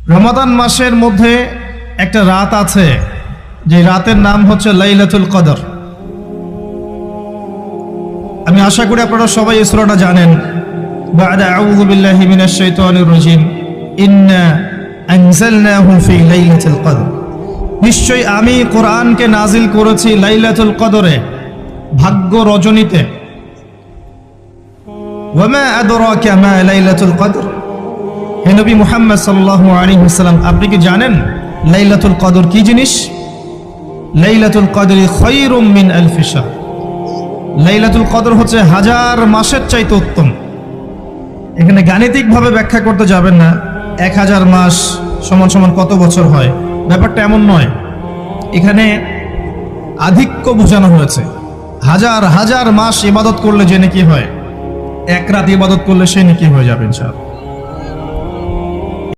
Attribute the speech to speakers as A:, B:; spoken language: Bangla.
A: রমাদান মাসের মধ্যে একটা রাত আছে, যে রাতের নাম হচ্ছে লাইলাতুল কদর। আমি আশা করি আপনারা সবাই এই সূরাটা জানেন। বা'দা আউযু বিল্লাহি মিনাশ শাইতানির রাজীম, ইন্না আনজালনাহু ফি লাইলাতুল কদর। নিশ্চয়ই আমি কোরআনকে নাজিল করেছি লাইলাতুল কদরে, ভাগ্য রজনীতে। ওয়া মা আদরাকা মা লাইলাতুল কদর, হে নবী মুহাম্মদ সাল্লাল্লাহু আলাইহি ওয়াসাল্লাম, আপনি কি জানেন লাইলাতুল কদর কি জিনিস? লাইলাতুল কদরি খায়রুম মিন আলফি শাহর। লাইলাতুল কদর হচ্ছে হাজার মাসের চাইতে উত্তম। এখানে গাণিতিকভাবে ব্যাখ্যা করতে যাবেন না, 1000 মাস সমান সমান কত বছর হয়, ব্যাপারটা এমন নয়। এখানে আধিক্য বোঝানো হয়েছে। হাজার হাজার মাস ইবাদত করলে যে নেকি হয়, এক রাত ইবাদত করলে সে নেকি হয়ে যাবে ইনশাআল্লাহ।